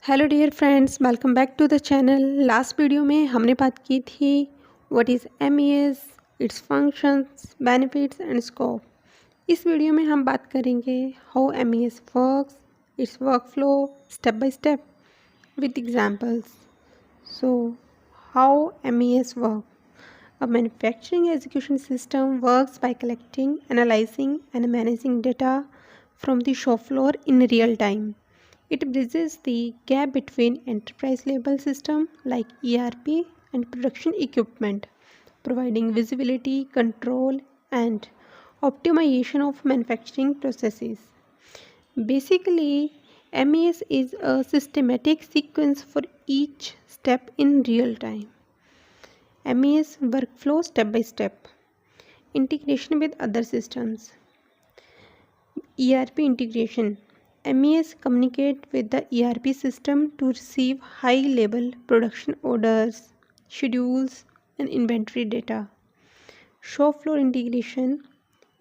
Hello dear friends, welcome back to the channel. Last video में हमने बात की थी what is MES, its functions, benefits and scope. इस वीडियो में हम बात करेंगे how MES works, its workflow step by step with examples. So, how MES work? A manufacturing execution system works by collecting, analyzing, and managing data from the shop floor in real time. It bridges the gap between enterprise level systems like ERP and production equipment, providing visibility, control, and optimization of manufacturing processes. Basically, MES is a systematic sequence for each step in real time. MES workflow step by step. Integration with other systems. ERP integration. MES communicate with the ERP system to receive high-level production orders, schedules, and inventory data. Shop floor integration.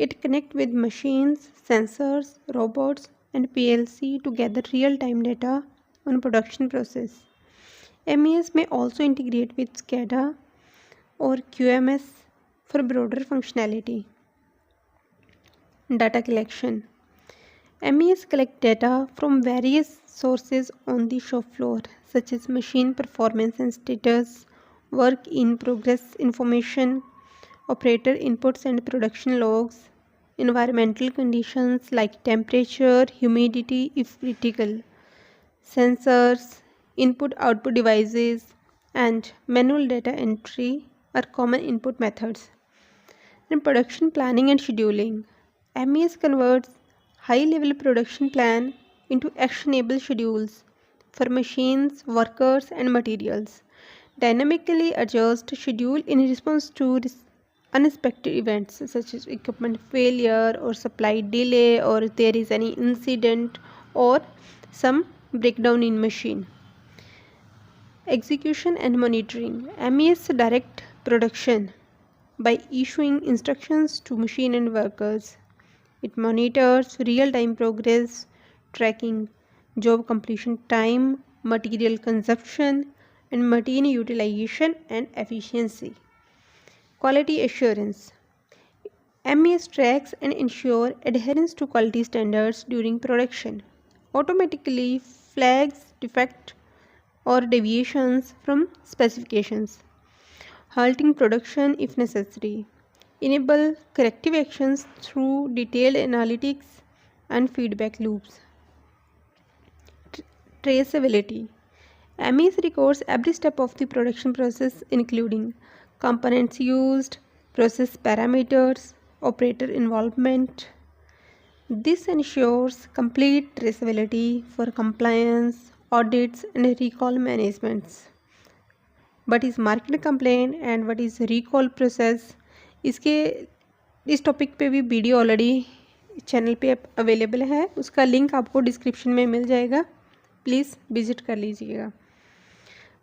It connects with machines, sensors, robots, and PLC to gather real-time data on production process. MES may also integrate with SCADA or QMS for broader functionality. Data collection. MES collect data from various sources on the shop floor, such as machine performance and status, work in progress information, operator inputs and production logs, environmental conditions like temperature, humidity if critical, sensors, input-output devices, and manual data entry are common input methods. In production planning and scheduling, MES converts high-level production plan into actionable schedules for machines, workers, and materials. Dynamically adjust schedule in response to unexpected events such as equipment failure or supply delay, or if there is any incident or some breakdown in machine. Execution and monitoring. MES direct production by issuing instructions to machine and workers. It monitors real-time progress, tracking job completion time, material consumption, and material utilization and efficiency. Quality assurance. MES tracks and ensures adherence to quality standards during production. Automatically flags defect or deviations from specifications. Halting production if necessary. Enable corrective actions through detailed analytics and feedback loops. Traceability. MES records every step of the production process, including components used, process parameters, operator involvement. This ensures complete traceability for compliance, audits, and recall managements. What is market complaint and what is recall process, इसके इस topic पे भी video already channel पे available है, उसका link आपको description में मिल जाएगा, प्लीज़ विजिट कर लीजिएगा।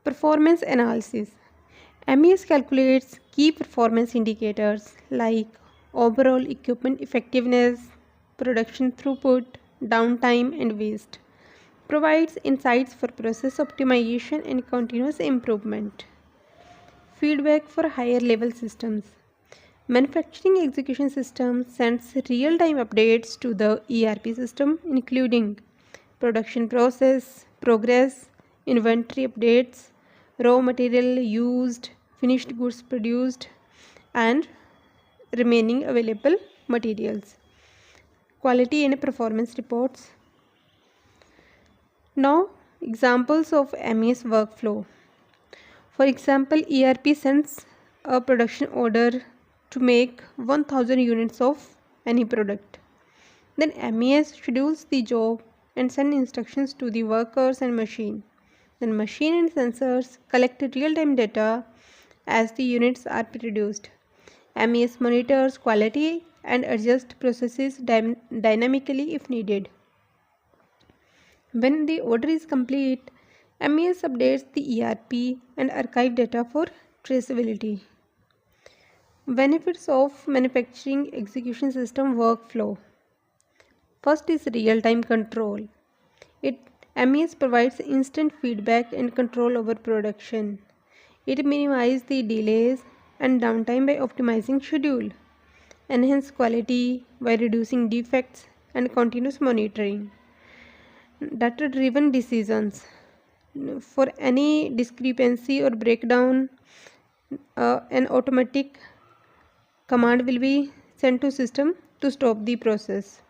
Performance analysis. MES calculates key performance indicators like overall equipment effectiveness, production throughput, downtime, and waste. Provides insights for process optimization and continuous improvement. Feedback for higher level systems. Manufacturing execution system sends real-time updates to the ERP system, including production process, progress, inventory updates, raw material used, finished goods produced, and remaining available materials. Quality and performance reports. Now, examples of MES workflow. For example, ERP sends a production order to make 1000 units of any product. Then MES schedules the job and sends instructions to the workers and machine. Then machine and sensors collect real-time data as the units are produced. MES monitors quality and adjusts processes dynamically if needed. When the order is complete, MES updates the ERP and archive data for traceability. Benefits of manufacturing execution system workflow. First is real-time control. MES provides instant feedback and control over production. It minimizes the delays and downtime by optimizing schedule, enhance quality by reducing defects and continuous monitoring. Data-driven decisions. For any discrepancy or breakdown, an automatic command will be sent to system to stop the process.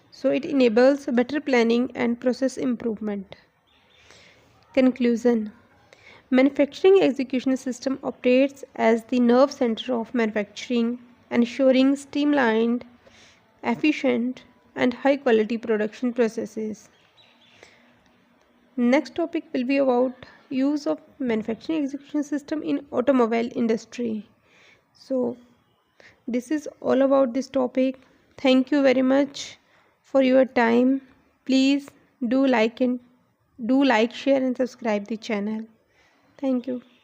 So it enables better planning and process improvement. Conclusion. Manufacturing execution system operates as the nerve center of manufacturing, ensuring streamlined, efficient, and high quality production processes. Next topic will be about use of manufacturing execution system in automobile industry. So this is all about this topic. Thank you very much for your time. Please do like, share and subscribe the channel. Thank you.